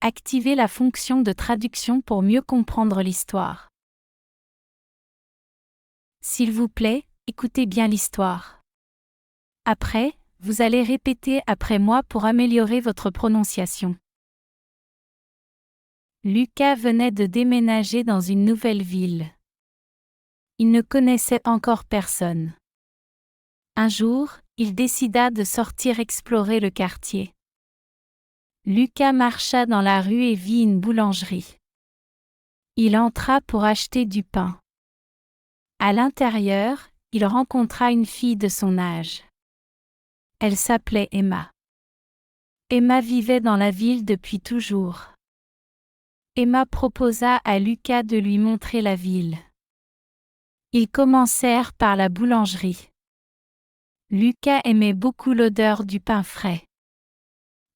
Activez la fonction de traduction pour mieux comprendre l'histoire. S'il vous plaît, écoutez bien l'histoire. Après, vous allez répéter après moi pour améliorer votre prononciation. Lucas venait de déménager dans une nouvelle ville. Il ne connaissait encore personne. Un jour, il décida de sortir explorer le quartier. Lucas marcha dans la rue et vit une boulangerie. Il entra pour acheter du pain. À l'intérieur, il rencontra une fille de son âge. Elle s'appelait Emma. Emma vivait dans la ville depuis toujours. Emma proposa à Lucas de lui montrer la ville. Ils commencèrent par la boulangerie. Lucas aimait beaucoup l'odeur du pain frais.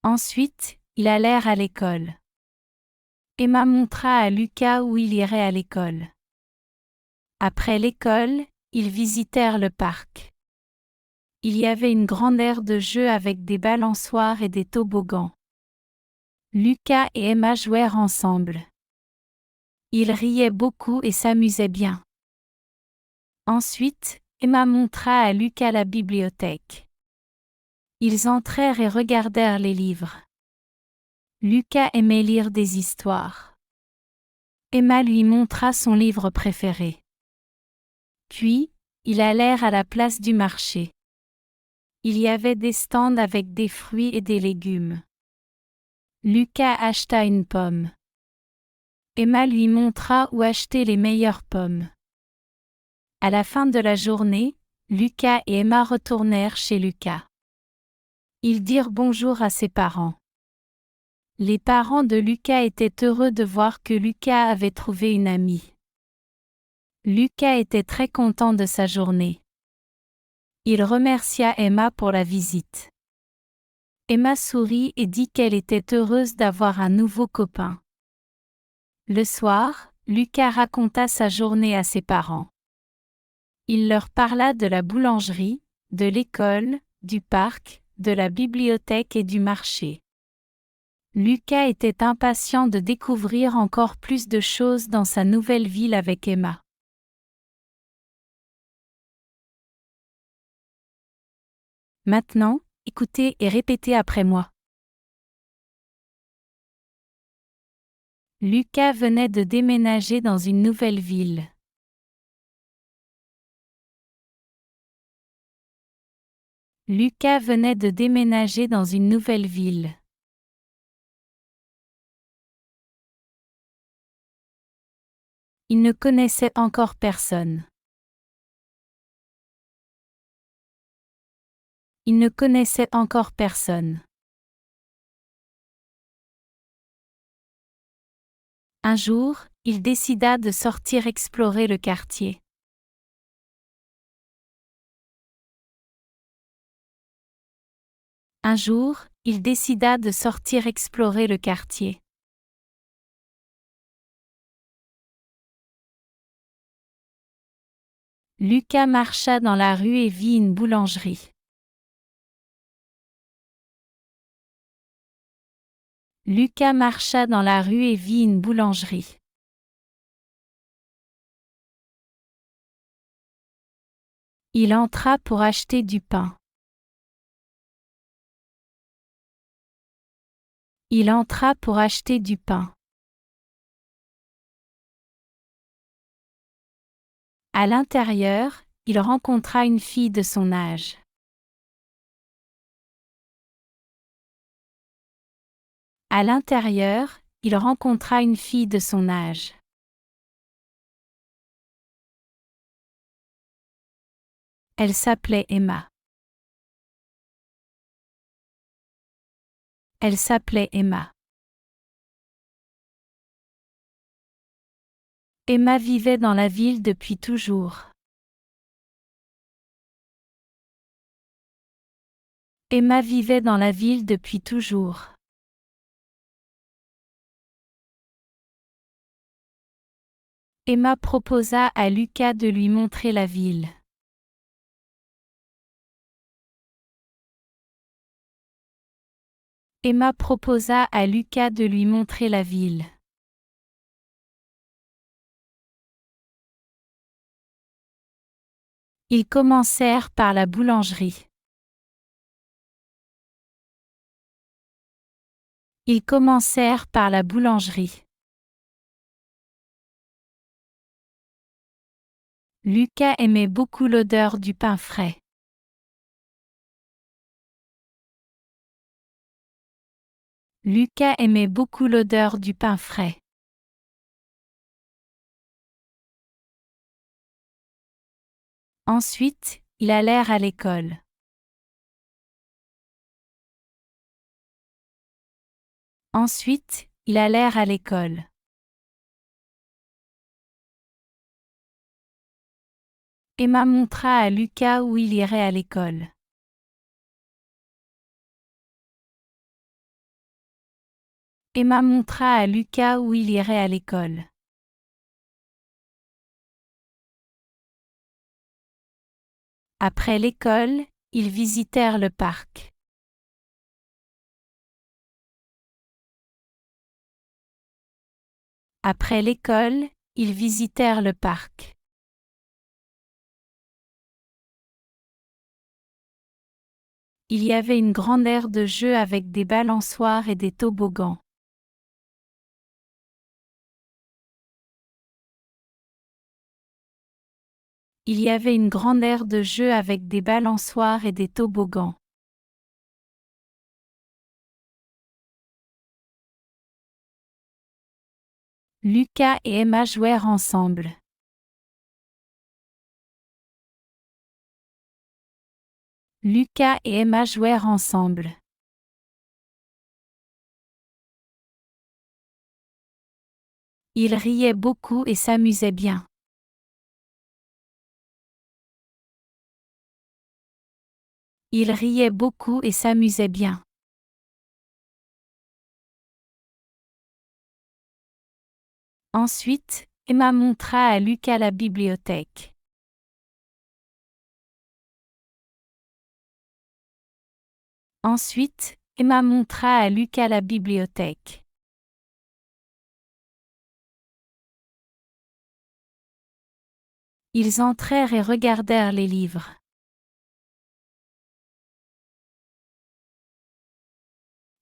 Ensuite, ils allèrent à l'école. Emma montra à Lucas où il irait à l'école. Après l'école, ils visitèrent le parc. Il y avait une grande aire de jeu avec des balançoires et des toboggans. Lucas et Emma jouèrent ensemble. Ils riaient beaucoup et s'amusaient bien. Ensuite, Emma montra à Lucas la bibliothèque. Ils entrèrent et regardèrent les livres. Lucas aimait lire des histoires. Emma lui montra son livre préféré. Puis, ils allèrent à la place du marché. Il y avait des stands avec des fruits et des légumes. Lucas acheta une pomme. Emma lui montra où acheter les meilleures pommes. À la fin de la journée, Lucas et Emma retournèrent chez Lucas. Ils dirent bonjour à ses parents. Les parents de Lucas étaient heureux de voir que Lucas avait trouvé une amie. Lucas était très content de sa journée. Il remercia Emma pour la visite. Emma sourit et dit qu'elle était heureuse d'avoir un nouveau copain. Le soir, Lucas raconta sa journée à ses parents. Il leur parla de la boulangerie, de l'école, du parc, de la bibliothèque et du marché. Lucas était impatient de découvrir encore plus de choses dans sa nouvelle ville avec Emma. Maintenant, écoutez et répétez après moi. Lucas venait de déménager dans une nouvelle ville. Lucas venait de déménager dans une nouvelle ville. Il ne connaissait encore personne. Il ne connaissait encore personne. Un jour, il décida de sortir explorer le quartier. Un jour, il décida de sortir explorer le quartier. Lucas marcha dans la rue et vit une boulangerie. Lucas marcha dans la rue et vit une boulangerie. Il entra pour acheter du pain. Il entra pour acheter du pain. À l'intérieur, il rencontra une fille de son âge. À l'intérieur, il rencontra une fille de son âge. Elle s'appelait Emma. Elle s'appelait Emma. Emma vivait dans la ville depuis toujours. Emma vivait dans la ville depuis toujours. Emma proposa à Lucas de lui montrer la ville. Emma proposa à Lucas de lui montrer la ville. Ils commencèrent par la boulangerie. Ils commencèrent par la boulangerie. Lucas aimait beaucoup l'odeur du pain frais. Lucas aimait beaucoup l'odeur du pain frais. Ensuite, ils allèrent à l'école. Ensuite, ils allèrent à l'école. Emma montra à Lucas où il irait à l'école. Emma montra à Lucas où il irait à l'école. Après l'école, ils visitèrent le parc. Après l'école, ils visitèrent le parc. Il y avait une grande aire de jeu avec des balançoires et des toboggans. Il y avait une grande aire de jeu avec des balançoires et des toboggans. Lucas et Emma jouèrent ensemble. Lucas et Emma jouèrent ensemble. Ils riaient beaucoup et s'amusaient bien. Ils riaient beaucoup et s'amusaient bien. Ensuite, Emma montra à Lucas la bibliothèque. Ensuite, Emma montra à Lucas la bibliothèque. Ils entrèrent et regardèrent les livres.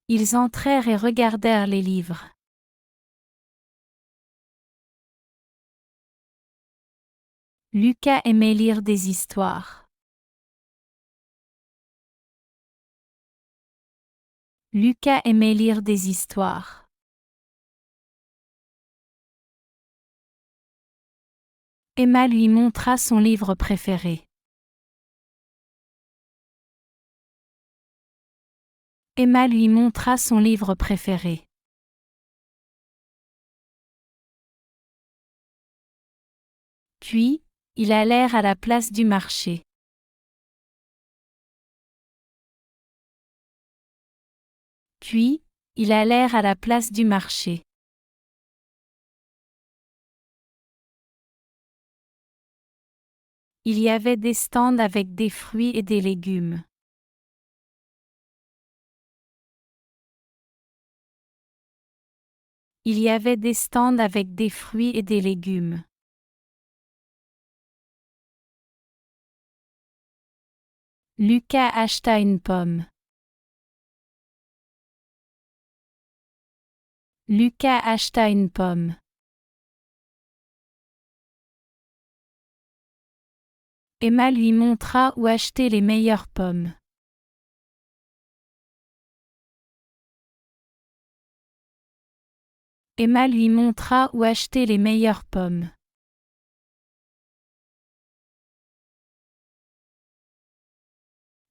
Ils entrèrent et regardèrent les livres. Lucas aimait lire des histoires. Lucas aimait lire des histoires. Emma lui montra son livre préféré. Emma lui montra son livre préféré. Puis, ils allèrent à la place du marché. Puis, ils allèrent à la place du marché. Il y avait des stands avec des fruits et des légumes. Il y avait des stands avec des fruits et des légumes. Lucas acheta une pomme. Lucas acheta une pomme. Emma lui montra où acheter les meilleures pommes. Emma lui montra où acheter les meilleures pommes.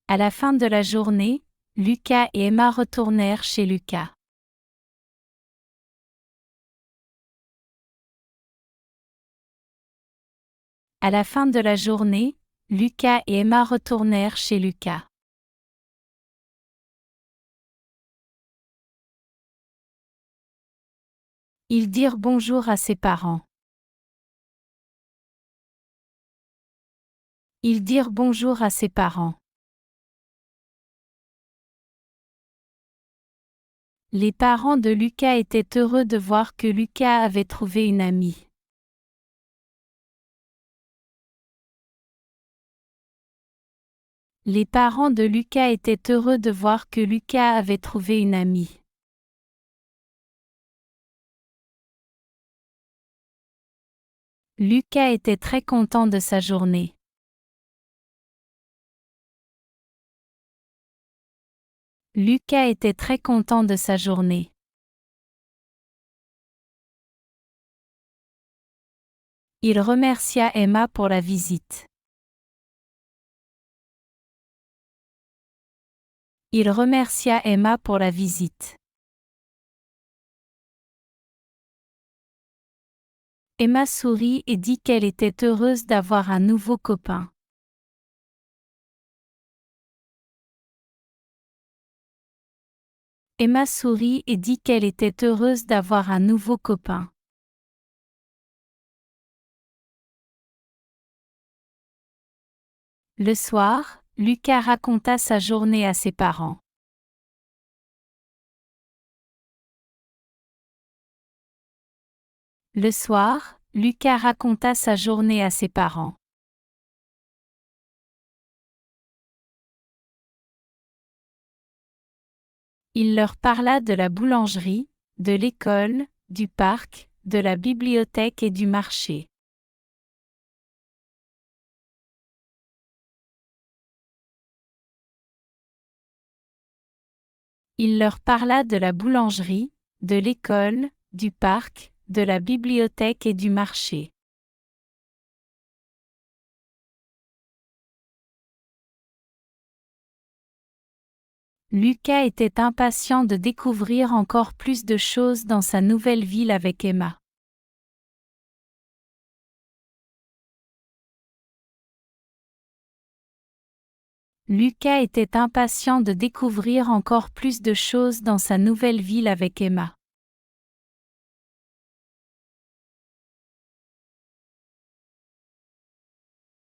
À la fin de la journée, Lucas et Emma retournèrent chez Lucas. À la fin de la journée, Lucas et Emma retournèrent chez Lucas. Ils dirent bonjour à ses parents. Ils dirent bonjour à ses parents. Les parents de Lucas étaient heureux de voir que Lucas avait trouvé une amie. Les parents de Lucas étaient heureux de voir que Lucas avait trouvé une amie. Lucas était très content de sa journée. Lucas était très content de sa journée. Il remercia Emma pour la visite. Il remercia Emma pour la visite. Emma sourit et dit qu'elle était heureuse d'avoir un nouveau copain. Emma sourit et dit qu'elle était heureuse d'avoir un nouveau copain. Le soir, Lucas raconta sa journée à ses parents. Le soir, Lucas raconta sa journée à ses parents. Il leur parla de la boulangerie, de l'école, du parc, de la bibliothèque et du marché. Il leur parla de la boulangerie, de l'école, du parc, de la bibliothèque et du marché. Lucas était impatient de découvrir encore plus de choses dans sa nouvelle ville avec Emma. Lucas était impatient de découvrir encore plus de choses dans sa nouvelle ville avec Emma.